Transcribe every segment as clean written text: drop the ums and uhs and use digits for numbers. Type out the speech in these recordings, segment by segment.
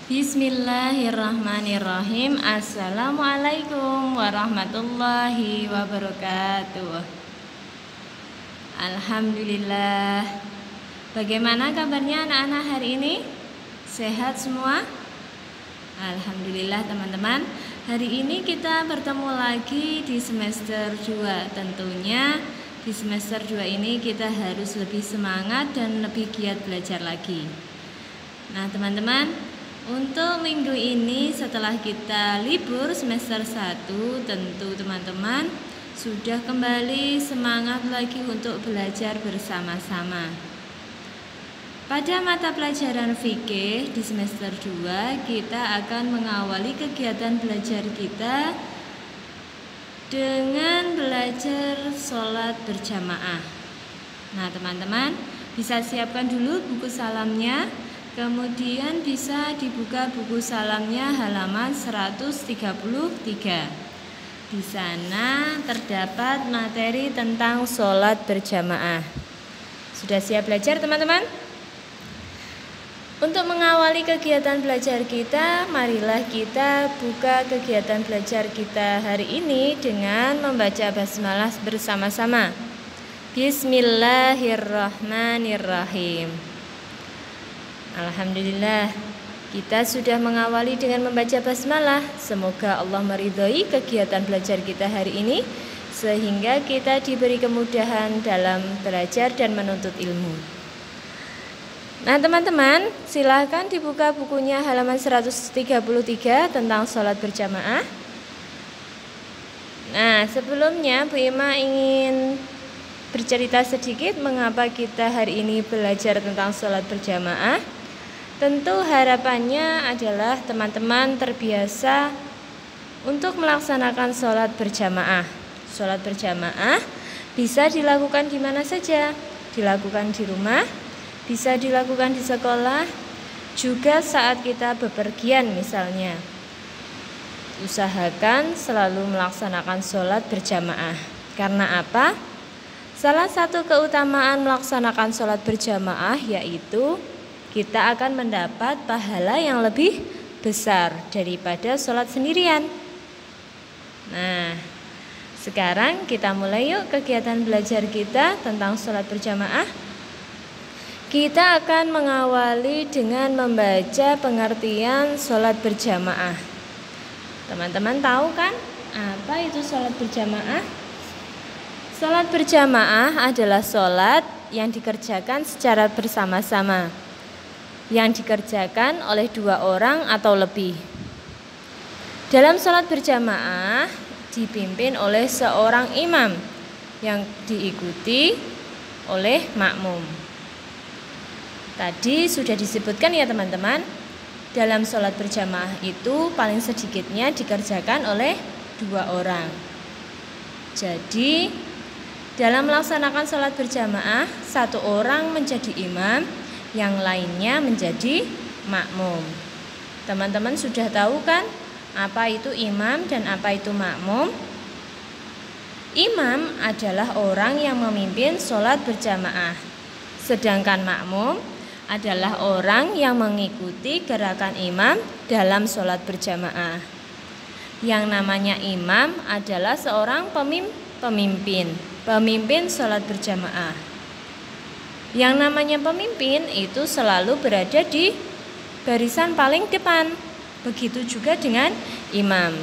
Bismillahirrahmanirrahim. Assalamualaikum warahmatullahi wabarakatuh. Alhamdulillah. Bagaimana kabarnya anak-anak hari ini? Sehat semua? Alhamdulillah teman-teman. Hari ini kita bertemu lagi di semester 2. Tentunya di semester 2 ini kita harus lebih semangat dan lebih giat belajar lagi. Nah teman-teman, untuk minggu ini setelah kita libur semester 1, tentu teman-teman sudah kembali semangat lagi untuk belajar bersama-sama. Pada mata pelajaran fikih di semester 2, kita akan mengawali kegiatan belajar kita dengan belajar sholat berjamaah. Nah teman-teman bisa siapkan dulu buku salamnya. Kemudian bisa dibuka buku salamnya halaman 133. Di sana terdapat materi tentang sholat berjamaah. Sudah siap belajar teman-teman? Untuk mengawali kegiatan belajar kita, marilah kita buka kegiatan belajar kita hari ini dengan membaca basmalah bersama-sama. Bismillahirrahmanirrahim. Alhamdulillah, kita sudah mengawali dengan membaca basmalah. Semoga Allah meridhoi kegiatan belajar kita hari ini, sehingga kita diberi kemudahan dalam belajar dan menuntut ilmu. Nah teman-teman, silahkan dibuka bukunya halaman 133 tentang sholat berjamaah. Nah sebelumnya Bu Ima ingin bercerita sedikit mengapa kita hari ini belajar tentang sholat berjamaah. Tentu harapannya adalah teman-teman terbiasa untuk melaksanakan sholat berjamaah. Sholat berjamaah bisa dilakukan di mana saja, dilakukan di rumah, bisa dilakukan di sekolah, juga saat kita bepergian misalnya. Usahakan selalu melaksanakan sholat berjamaah. Karena apa? Salah satu keutamaan melaksanakan sholat berjamaah yaitu kita akan mendapat pahala yang lebih besar daripada sholat sendirian. Nah, sekarang kita mulai yuk kegiatan belajar kita tentang sholat berjamaah. Kita akan mengawali dengan membaca pengertian sholat berjamaah. Teman-teman tahu kan apa itu sholat berjamaah? Sholat berjamaah adalah sholat yang dikerjakan secara bersama-sama, yang dikerjakan oleh 2 orang atau lebih. Dalam sholat berjamaah dipimpin oleh seorang imam yang diikuti oleh makmum. Tadi sudah disebutkan ya teman-teman, dalam sholat berjamaah itu paling sedikitnya dikerjakan oleh 2 orang. Jadi dalam melaksanakan sholat berjamaah, 1 orang menjadi imam, yang lainnya menjadi makmum. Teman-teman sudah tahu kan apa itu imam dan apa itu makmum? Imam adalah orang yang memimpin sholat berjamaah, sedangkan makmum adalah orang yang mengikuti gerakan imam dalam sholat berjamaah. Yang namanya imam adalah seorang pemimpin sholat berjamaah. Yang namanya pemimpin itu selalu berada di barisan paling depan. Begitu juga dengan imam.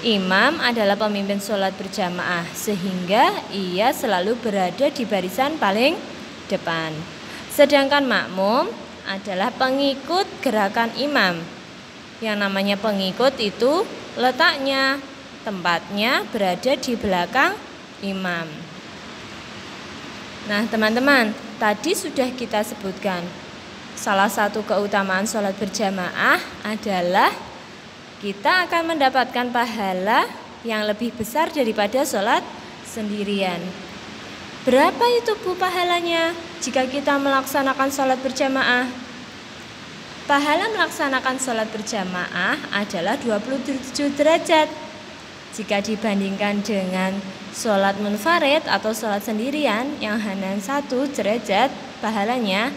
Imam adalah pemimpin sholat berjamaah, sehingga ia selalu berada di barisan paling depan. Sedangkan makmum adalah pengikut gerakan imam. Yang namanya pengikut itu letaknya, tempatnya berada di belakang imam. Nah teman-teman, tadi sudah kita sebutkan salah satu keutamaan sholat berjamaah adalah kita akan mendapatkan pahala yang lebih besar daripada sholat sendirian. Berapa itu Bu pahalanya jika kita melaksanakan sholat berjamaah? Pahala melaksanakan sholat berjamaah adalah 27 derajat. Jika dibandingkan dengan sholat munfarid atau sholat sendirian yang hanya 1 derajat pahalanya,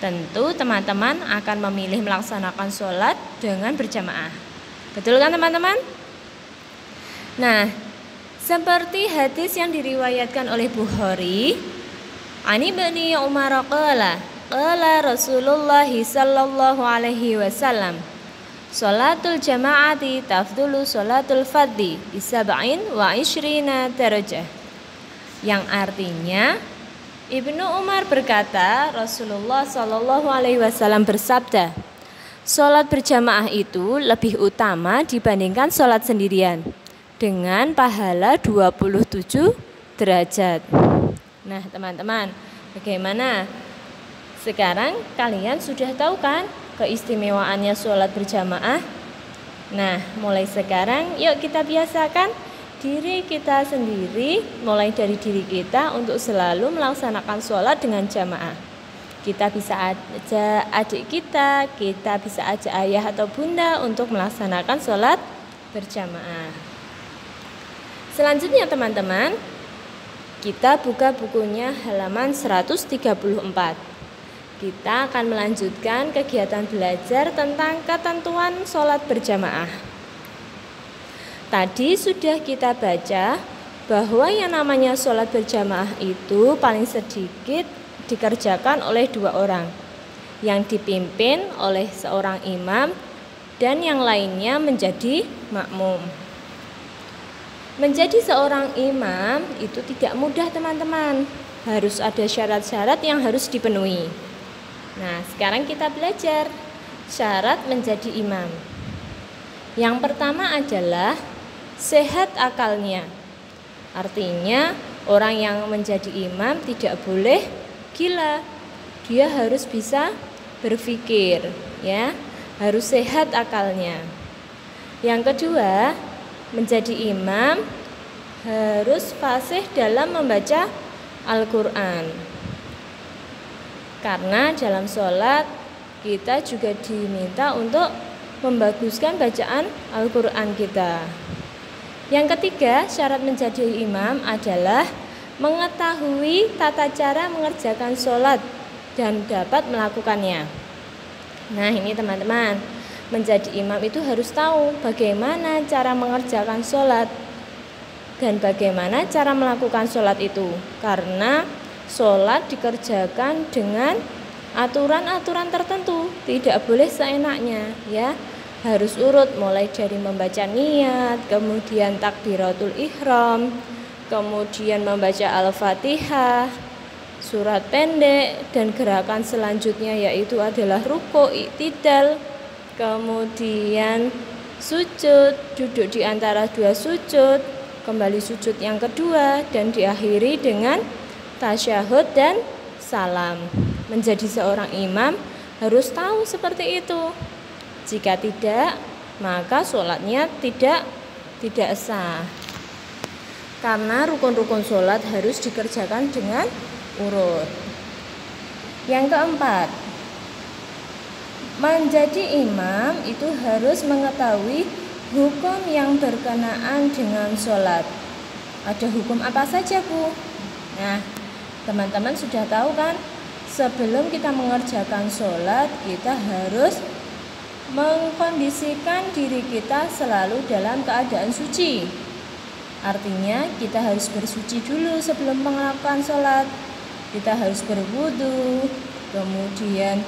tentu teman-teman akan memilih melaksanakan sholat dengan berjamaah. Betul kan teman-teman? Nah, seperti hadis yang diriwayatkan oleh Bukhari, Ani Ibnu Umar qala Rasulullah sallallahu alaihi wasallam, sholatul jama'ati tafdulu sholatul fardhi bisab'in wa ishrina darajah. Yang artinya, Ibnu Umar berkata, Rasulullah sallallahu alaihi wasallam bersabda, sholat berjamaah itu lebih utama dibandingkan sholat sendirian dengan pahala 27 derajat. Nah teman-teman, bagaimana? Sekarang kalian sudah tahu kan keistimewaannya sholat berjamaah? Nah mulai sekarang yuk kita biasakan diri kita sendiri, mulai dari diri kita untuk selalu melaksanakan sholat dengan jamaah. Kita bisa ajak adik kita bisa ajak ayah atau bunda untuk melaksanakan sholat berjamaah. Selanjutnya teman-teman, kita buka bukunya halaman 134. Kita akan melanjutkan kegiatan belajar tentang ketentuan sholat berjamaah. Tadi sudah kita baca bahwa yang namanya sholat berjamaah itu paling sedikit dikerjakan oleh 2 orang, yang dipimpin oleh seorang imam dan yang lainnya menjadi makmum. Menjadi seorang imam itu tidak mudah teman-teman, harus ada syarat-syarat yang harus dipenuhi. Nah sekarang kita belajar syarat menjadi imam. Yang pertama adalah sehat akalnya. Artinya orang yang menjadi imam tidak boleh gila, dia harus bisa berpikir, ya, harus sehat akalnya. Yang kedua, menjadi imam harus fasih dalam membaca Al-Quran. Karena dalam sholat kita juga diminta untuk membaguskan bacaan Al-Quran kita. Yang ketiga, syarat menjadi imam adalah mengetahui tata cara mengerjakan sholat dan dapat melakukannya. Nah ini teman-teman, menjadi imam itu harus tahu bagaimana cara mengerjakan sholat dan bagaimana cara melakukan sholat itu. Karena sholat dikerjakan dengan aturan-aturan tertentu, tidak boleh seenaknya, ya. Harus urut mulai dari membaca niat, kemudian takbiratul ihram, kemudian membaca Al-Fatihah, surat pendek, dan gerakan selanjutnya yaitu adalah ruku, i'tidal, kemudian sujud, duduk di antara 2 sujud, kembali sujud yang kedua, dan diakhiri dengan tasyahud dan salam. Menjadi seorang imam harus tahu seperti itu. Jika tidak, maka sholatnya tidak sah. Karena rukun-rukun sholat harus dikerjakan dengan urut. Yang keempat, menjadi imam itu harus mengetahui hukum yang berkenaan dengan sholat. Ada hukum apa saja, Bu? Nah, teman-teman sudah tahu kan? Sebelum kita mengerjakan sholat, kita harus mengkondisikan diri kita selalu dalam keadaan suci. Artinya kita harus bersuci dulu sebelum melakukan sholat. Kita harus berwudu, kemudian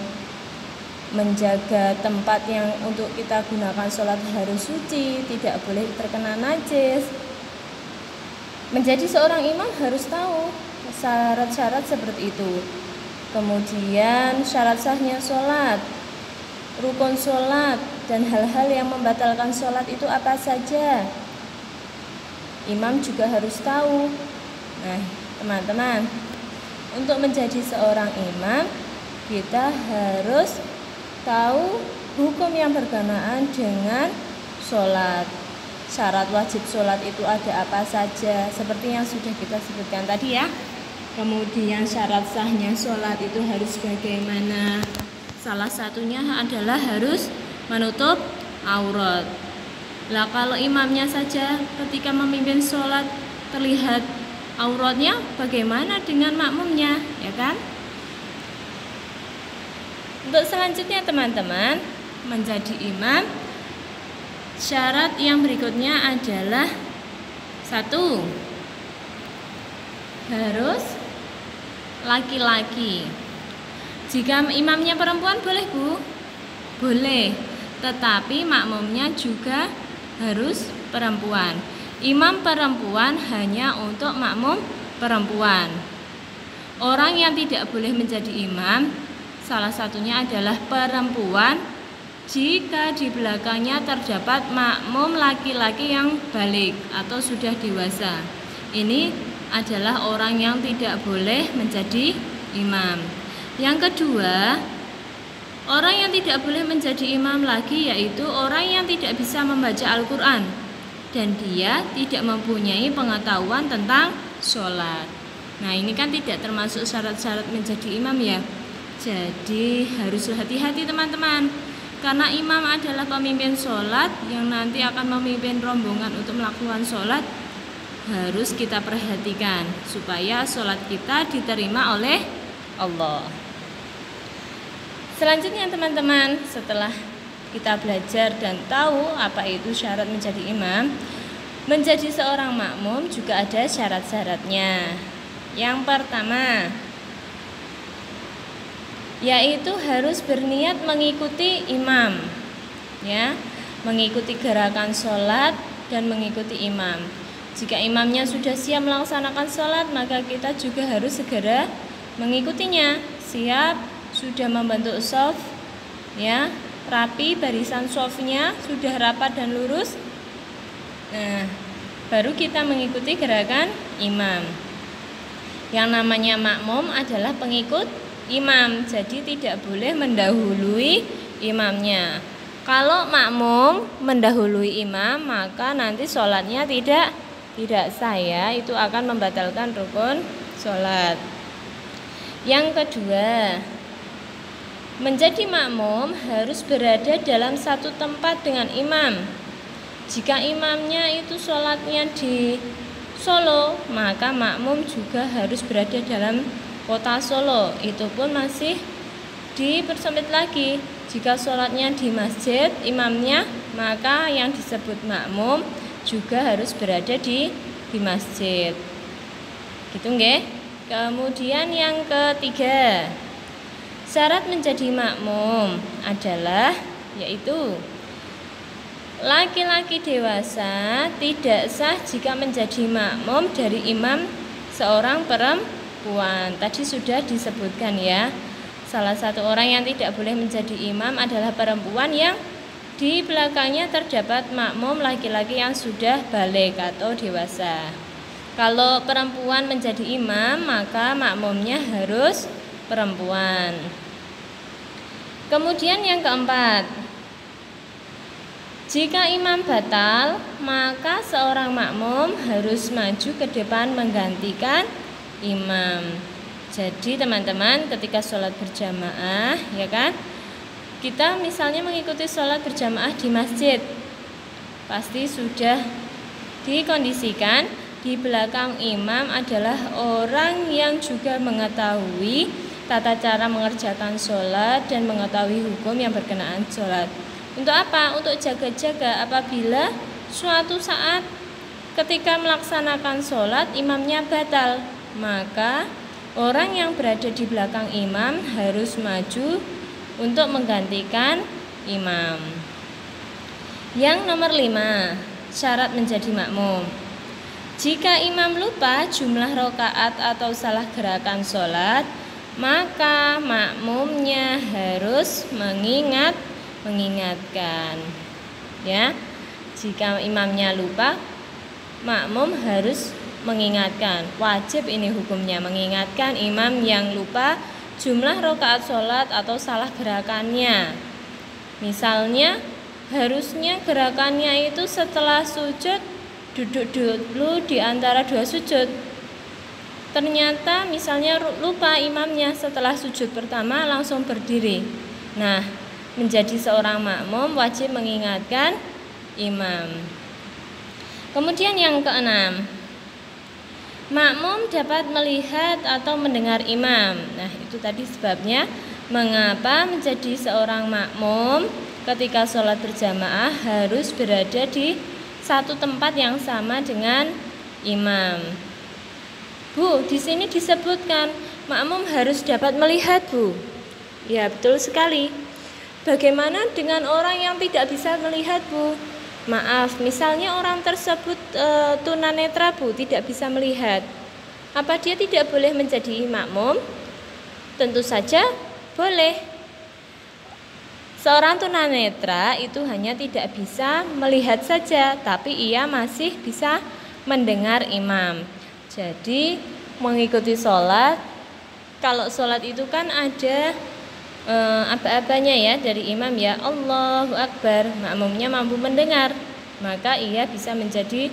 menjaga tempat yang untuk kita gunakan sholat harus suci, tidak boleh terkena najis. Menjadi seorang imam harus tahu syarat-syarat seperti itu. Kemudian syarat sahnya sholat, rukun sholat, dan hal-hal yang membatalkan sholat itu apa saja. Imam juga harus tahu. Nah, teman-teman, untuk menjadi seorang imam, kita harus tahu hukum yang berkenaan dengan sholat. Syarat wajib sholat itu ada apa saja, seperti yang sudah kita sebutkan tadi ya. Kemudian syarat sahnya sholat itu harus bagaimana? Salah satunya adalah harus menutup aurat. Lah kalau imamnya saja ketika memimpin sholat terlihat auratnya, bagaimana dengan makmumnya, ya kan? Untuk selanjutnya teman-teman, menjadi imam, syarat yang berikutnya adalah 1. Harus laki-laki. Jika imamnya perempuan boleh Bu? Boleh, tetapi makmumnya juga harus perempuan. Imam perempuan hanya untuk makmum perempuan. Orang yang tidak boleh menjadi imam salah satunya adalah perempuan jika di belakangnya terdapat makmum laki-laki yang balik atau sudah dewasa. Ini adalah orang yang tidak boleh menjadi imam. Yang kedua, orang yang tidak boleh menjadi imam lagi yaitu orang yang tidak bisa membaca Al-Quran dan dia tidak mempunyai pengetahuan tentang sholat. Nah, ini kan tidak termasuk syarat-syarat menjadi imam ya. Jadi harus hati-hati teman-teman, karena imam adalah pemimpin sholat yang nanti akan memimpin rombongan untuk melakukan sholat. Harus kita perhatikan supaya sholat kita diterima oleh Allah. Selanjutnya teman-teman, setelah kita belajar dan tahu apa itu syarat menjadi imam, menjadi seorang makmum juga ada syarat-syaratnya. Yang pertama, yaitu harus berniat mengikuti imam, ya, mengikuti gerakan sholat dan mengikuti imam. Jika imamnya sudah siap melaksanakan sholat, maka kita juga harus segera mengikutinya. Siap, sudah membentuk shaf, ya, rapi barisan shafnya sudah rapat dan lurus. Nah, baru kita mengikuti gerakan imam. Yang namanya makmum adalah pengikut imam, jadi tidak boleh mendahului imamnya. Kalau makmum mendahului imam, maka nanti sholatnya tidak sah ya, itu akan membatalkan rukun sholat. Yang kedua, menjadi makmum harus berada dalam satu tempat dengan imam. Jika imamnya itu sholatnya di Solo, maka makmum juga harus berada dalam kota Solo. Itu pun masih dipersempit lagi. Jika sholatnya di masjid imamnya, maka yang disebut makmum juga harus berada di masjid. Gitu nggih? Kemudian yang ketiga, syarat menjadi makmum adalah yaitu laki-laki dewasa tidak sah jika menjadi makmum dari imam seorang perempuan. Tadi sudah disebutkan ya. Salah satu orang yang tidak boleh menjadi imam adalah perempuan yang di belakangnya terdapat makmum laki-laki yang sudah balik atau dewasa. Kalau perempuan menjadi imam, maka makmumnya harus perempuan. Kemudian yang keempat, jika imam batal, maka seorang makmum harus maju ke depan menggantikan imam. Jadi teman-teman, ketika sholat berjamaah, ya kan, kita misalnya mengikuti sholat berjamaah di masjid, pasti sudah dikondisikan di belakang imam adalah orang yang juga mengetahui tata cara mengerjakan sholat dan mengetahui hukum yang berkenaan sholat. Untuk apa? Untuk jaga-jaga apabila suatu saat ketika melaksanakan sholat imamnya batal, maka orang yang berada di belakang imam harus maju untuk menggantikan imam. Yang nomor 5, syarat menjadi makmum. Jika imam lupa jumlah rakaat atau salah gerakan sholat, maka makmumnya harus mengingatkan. Ya, jika imamnya lupa, makmum harus mengingatkan. Wajib ini hukumnya, mengingatkan imam yang lupa jumlah rakaat sholat atau salah gerakannya. Misalnya, harusnya gerakannya itu setelah sujud duduk dulu di antara dua sujud. Ternyata misalnya lupa imamnya, setelah sujud pertama langsung berdiri. Nah, menjadi seorang makmum wajib mengingatkan imam. Kemudian yang keenam, makmum dapat melihat atau mendengar imam. Nah, itu tadi sebabnya Mengapa menjadi seorang makmum ketika sholat berjamaah harus berada di satu tempat yang sama dengan imam? Bu, di sini disebutkan makmum harus dapat melihat, Bu. Ya, betul sekali. Bagaimana dengan orang yang tidak bisa melihat, Bu? Maaf, misalnya orang tersebut tunanetra, Bu, tidak bisa melihat. Apa dia tidak boleh menjadi makmum? Tentu saja boleh. Seorang tunanetra itu hanya tidak bisa melihat saja, tapi ia masih bisa mendengar imam. Jadi mengikuti sholat, kalau sholat itu kan ada aba-abanya ya dari imam ya, Allahu Akbar, makmumnya mampu mendengar, maka ia bisa menjadi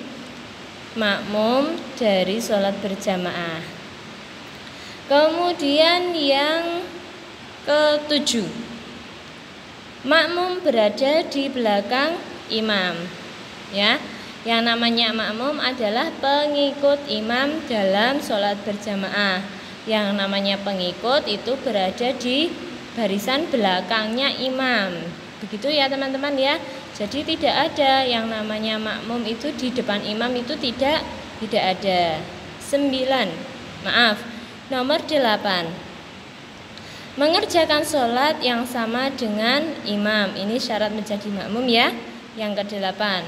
makmum dari sholat berjamaah. Kemudian yang ketujuh, makmum berada di belakang imam. Ya, yang namanya makmum adalah pengikut imam dalam sholat berjamaah. Yang namanya pengikut itu berada di barisan belakangnya imam. Begitu ya teman-teman ya. Jadi tidak ada yang namanya makmum itu di depan imam, itu tidak ada. 9. Nomor 8. Mengerjakan sholat yang sama dengan imam. Ini syarat menjadi makmum ya. Yang ke-8.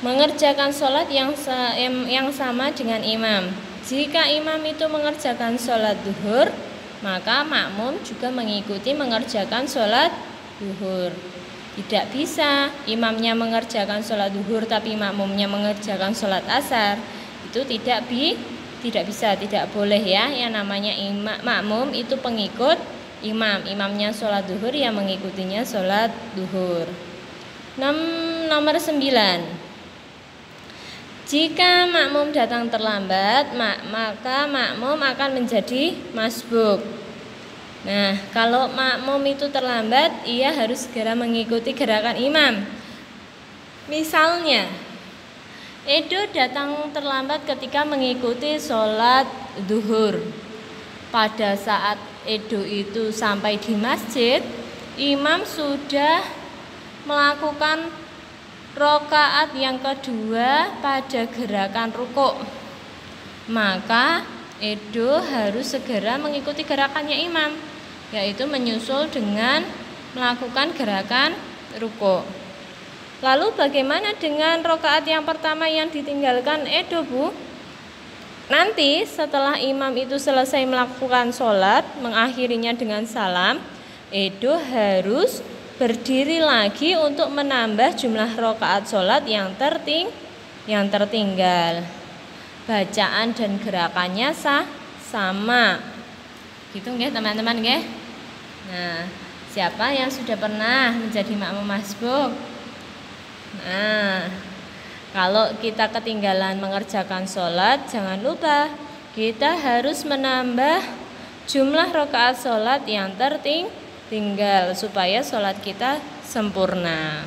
Mengerjakan sholat yang sama dengan imam. Jika imam itu mengerjakan sholat duhur, maka makmum juga mengikuti mengerjakan sholat duhur. Tidak bisa imamnya mengerjakan sholat duhur tapi makmumnya mengerjakan sholat asar. Itu tidak bisa, tidak boleh ya. Yang namanya makmum itu pengikut imam. Imamnya sholat duhur, yang mengikutinya sholat duhur. Nomor 9. Jika makmum datang terlambat, maka makmum akan menjadi masbuk. Nah, kalau makmum itu terlambat, ia harus segera mengikuti gerakan imam. Misalnya, Edo datang terlambat ketika mengikuti sholat duhur. Pada saat Edo itu sampai di masjid, imam sudah melakukan rokaat yang kedua pada gerakan rukuk. Maka Edo harus segera mengikuti gerakannya imam, yaitu menyusul dengan melakukan gerakan rukuk. Lalu bagaimana dengan rokaat yang pertama yang ditinggalkan Edo, Bu? Nanti setelah imam itu selesai melakukan sholat, mengakhirinya dengan salam, Edo harus berdiri lagi untuk menambah jumlah rokaat sholat yang tertinggal. Bacaan dan gerakannya sama. Gitu nggih teman-teman nggih? Nah, siapa yang sudah pernah menjadi makmum masbuk? Nah, kalau kita ketinggalan mengerjakan sholat, jangan lupa kita harus menambah jumlah rakaat sholat yang tertinggal supaya sholat kita sempurna.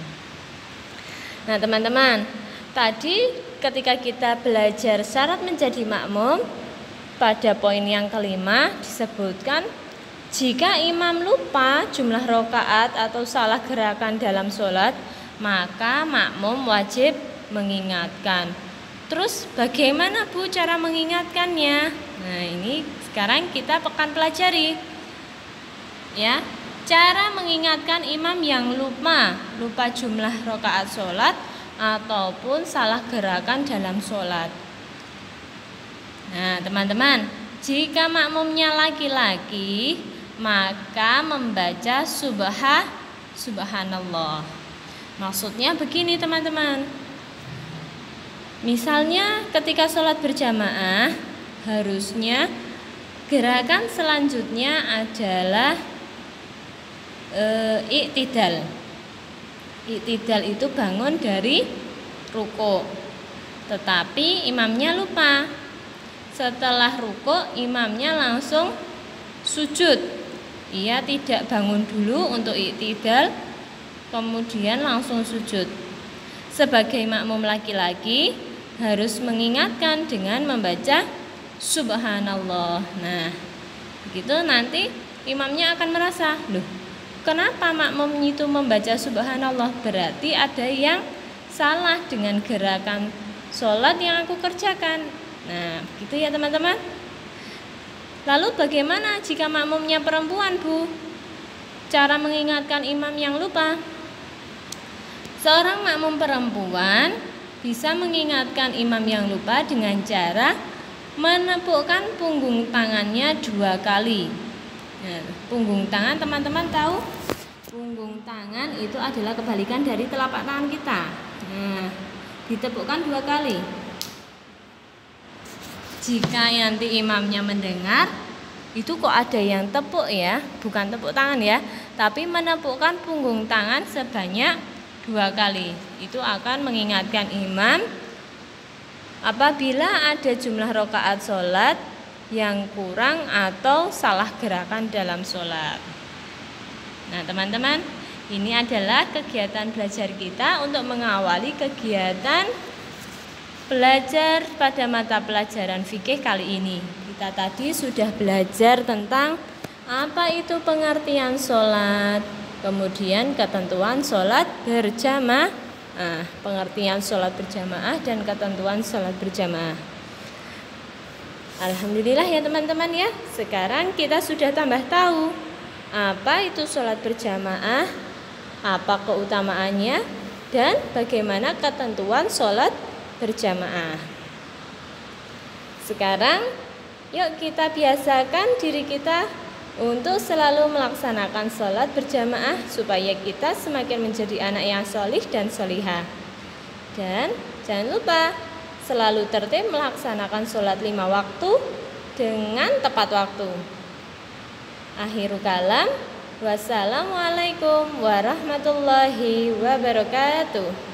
Nah teman-teman, tadi ketika kita belajar syarat menjadi makmum, pada poin yang kelima disebutkan jika imam lupa jumlah rakaat atau salah gerakan dalam sholat, maka makmum wajib mengingatkan. Terus bagaimana Bu cara mengingatkannya? Nah ini sekarang kita akan pelajari ya, cara mengingatkan imam yang lupa jumlah rakaat sholat ataupun salah gerakan dalam sholat. Nah teman-teman, jika makmumnya laki-laki, maka membaca subhanallah. Maksudnya begini teman-teman, misalnya ketika sholat berjamaah, harusnya gerakan selanjutnya adalah iktidal. Iktidal itu bangun dari ruku, tetapi imamnya lupa. Setelah ruku, imamnya langsung sujud. Ia tidak bangun dulu untuk iktidal, kemudian langsung sujud. Sebagai makmum laki-laki harus mengingatkan dengan membaca subhanallah. Nah, begitu nanti imamnya akan merasa, loh, kenapa makmum itu membaca subhanallah? Berarti ada yang salah dengan gerakan sholat yang aku kerjakan. Nah, begitu ya teman-teman. Lalu bagaimana jika makmumnya perempuan, Bu? Cara mengingatkan imam yang lupa. Seorang makmum perempuan bisa mengingatkan imam yang lupa dengan cara menepukkan punggung tangannya 2 kali. Nah, punggung tangan teman-teman tahu? Punggung tangan itu adalah kebalikan dari telapak tangan kita. Nah, ditepukkan 2 kali. Jika nanti imamnya mendengar, itu kok ada yang tepuk ya, bukan tepuk tangan ya, tapi menepukkan punggung tangan sebanyak 2 kali. Itu akan mengingatkan imam apabila ada jumlah rakaat sholat yang kurang atau salah gerakan dalam sholat. Nah teman-teman, ini adalah kegiatan belajar kita untuk mengawali kegiatan belajar pada mata pelajaran fikih kali ini. Kita tadi sudah belajar tentang apa itu pengertian sholat, kemudian ketentuan sholat berjamaah, pengertian sholat berjamaah dan ketentuan sholat berjamaah. Alhamdulillah ya teman-teman ya, sekarang kita sudah tambah tahu apa itu sholat berjamaah, apa keutamaannya, dan bagaimana ketentuan sholat berjamaah. Sekarang yuk kita biasakan diri kita untuk selalu melaksanakan sholat berjamaah supaya kita semakin menjadi anak yang sholih dan sholihah. Dan jangan lupa selalu tertib melaksanakan sholat 5 waktu dengan tepat waktu. Akhirul kalam, wassalamualaikum warahmatullahi wabarakatuh.